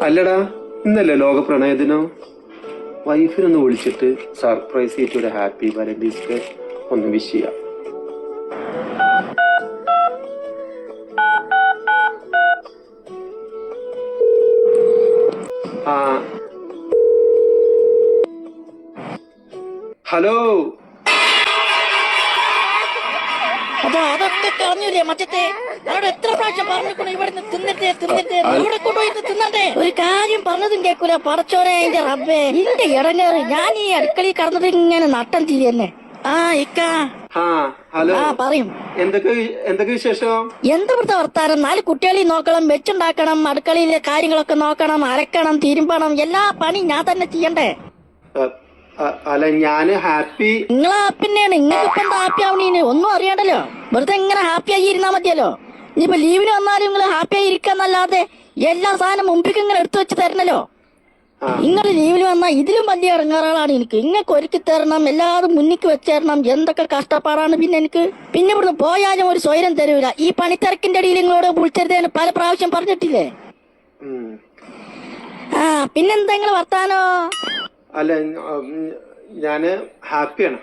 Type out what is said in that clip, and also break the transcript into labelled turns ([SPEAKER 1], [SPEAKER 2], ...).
[SPEAKER 1] അല്ലടാ, ഇന്നല്ലേ ലോക പ്രണയ ദിനം. വൈഫിനൊന്ന് വിളിച്ചിട്ട് സർപ്രൈസ് ചെയ്തിട്ട് ഒരു ഹാപ്പി വാലന്റൈൻസ് ഡേ ഒന്ന് വിഷ് ചെയ്യാം. ആ ഹലോ.
[SPEAKER 2] അതൊക്കെ കളഞ്ഞൂലേ മറ്റത്തെ അവിടെ എത്ര പ്രാവശ്യം പറഞ്ഞിരിക്കണു ഇവിടുന്ന് തിന്നിട്ടേ ഇവിടെ കൊണ്ടുപോയിട്ട് തിന്നണ്ടേ. ഒരു കാര്യം പറഞ്ഞതും കേൾക്കൂല. പടച്ചോനെ എന്റെ റബ്ബേ, ഇന്റെ ഇടങ്ങേറ്. ഞാൻ ഈ അടുക്കളയിൽ കടന്നിട്ട് ഇങ്ങനെ നട്ടം തിരി തന്നെ. ആ ഇക്ക.
[SPEAKER 1] ഹലോ.
[SPEAKER 2] പറയും.
[SPEAKER 1] എന്തൊക്കെ വിശേഷം?
[SPEAKER 2] എന്താ ഇവിടുത്തെ വർത്താനം? 4 കുട്ടികളെ നോക്കണം, വെച്ചുണ്ടാക്കണം, അടുക്കളയിലെ കാര്യങ്ങളൊക്കെ നോക്കണം, അരക്കണം, തിരുമ്പണം, എല്ലാ പണി ഞാൻ തന്നെ ചെയ്യണ്ടേ.
[SPEAKER 1] അല്ല, ഞാന് ഹാപ്പി.
[SPEAKER 2] നിങ്ങൾ ഹാപ്പി തന്നെയാണ്. നിങ്ങൾക്ക് ഇപ്പൊ എന്താ ഹാപ്പി ആവണീന്? ഒന്നും അറിയണ്ടല്ലോ. വെറുതെ ഇങ്ങനെ ഹാപ്പി ആയി ഇരുന്നാ മതിയല്ലോ. ഇനിയിപ്പോ ലീവിന് വന്നാലും നിങ്ങൾ ഹാപ്പി ആയി ഇരിക്കാന്നല്ലാതെ എല്ലാ സാധനം മുമ്പിലേക്ക് ഇങ്ങനെ എടുത്തു വെച്ച് തരണല്ലോ. നിങ്ങൾ ലീവിന് വന്നാൽ ഇതിലും വലിയ ഇറങ്ങാറാണ് എനിക്ക്. ഇങ്ങക്ക് ഒരുക്കി തരണം, എല്ലാവരും മുന്നിക്ക് വെച്ചേരണം. എന്തൊക്കെ കഷ്ടപ്പാടാണ് പിന്നെ എനിക്ക്. പിന്നെ ഇവിടുന്ന് പോയാലും ഒരു സ്വൈരം തരൂല. ഈ പണിത്തിരക്കിന്റെ ഇടയിൽ നിങ്ങളോട് വിളിച്ചരുതേന്ന് പല പ്രാവശ്യം പറഞ്ഞിട്ടില്ലേ. പിന്നെന്താ നിങ്ങൾ വർത്താനോ?
[SPEAKER 1] അല്ല, ഞാന് ഹാപ്പിയാണ്.